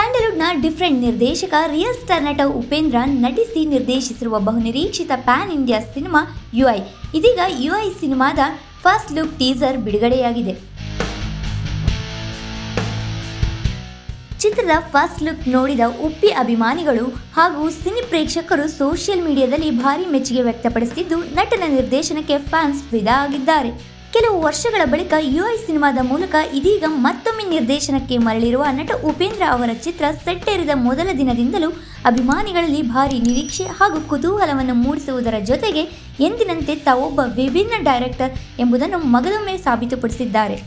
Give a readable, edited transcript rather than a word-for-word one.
ಸ್ಯಾಂಡಲ್ವುಡ್ನ different ನಿರ್ದೇಶಕ real star ನಟ ಉಪೇಂದ್ರ ನಟಿಸಿ ನಿರ್ದೇಶಿಸಿರುವ ಬಹುನಿರೀಕ್ಷಿತ ಪ್ಯಾನ್ ಇಂಡಿಯಾ ಸಿನಿಮಾ ಯುಐ. ಇದೀಗ ಯುಐ ಸಿನಿಮಾದ ಫಸ್ಟ್ ಲುಕ್ ಟೀಸರ್ ಬಿಡುಗಡೆಯಾಗಿದೆ. ಚಿತ್ರದ ಫಸ್ಟ್ ಲುಕ್ ನೋಡಿದ ಉಪ್ಪಿ ಅಭಿಮಾನಿಗಳು ಹಾಗೂ ಸಿನಿ ಪ್ರೇಕ್ಷಕರು ಸೋಷಿಯಲ್ ಮೀಡಿಯಾದಲ್ಲಿ ಭಾರಿ ಮೆಚ್ಚುಗೆ ವ್ಯಕ್ತಪಡಿಸಿದ್ದು, ನಟನ ನಿರ್ದೇಶನಕ್ಕೆ ಫ್ಯಾನ್ಸ್ ಫಿದಾ ಆಗಿದ್ದಾರೆ. ಕೆಲವು ವರ್ಷಗಳ ಬಳಿಕ ಯುಐ ಸಿನಿಮಾದ ಮೂಲಕ ಇದೀಗ ಮತ್ತೊಮ್ಮೆ ನಿರ್ದೇಶನಕ್ಕೆ ಮರಳಿರುವ ನಟ ಉಪೇಂದ್ರ ಅವರ ಚಿತ್ರ ಸೆಟ್ಟೇರಿದ ಮೊದಲ ದಿನದಿಂದಲೂ ಅಭಿಮಾನಿಗಳಲ್ಲಿ ಭಾರಿ ನಿರೀಕ್ಷೆ ಹಾಗೂ ಕುತೂಹಲವನ್ನು ಮೂಡಿಸುವುದರ ಜೊತೆಗೆ ಎಂದಿನಂತೆ ತಾವೊಬ್ಬ ವಿಭಿನ್ನ ಡೈರೆಕ್ಟರ್ ಎಂಬುದನ್ನು ಮಗದೊಮ್ಮೆ ಸಾಬೀತುಪಡಿಸಿದ್ದಾರೆ.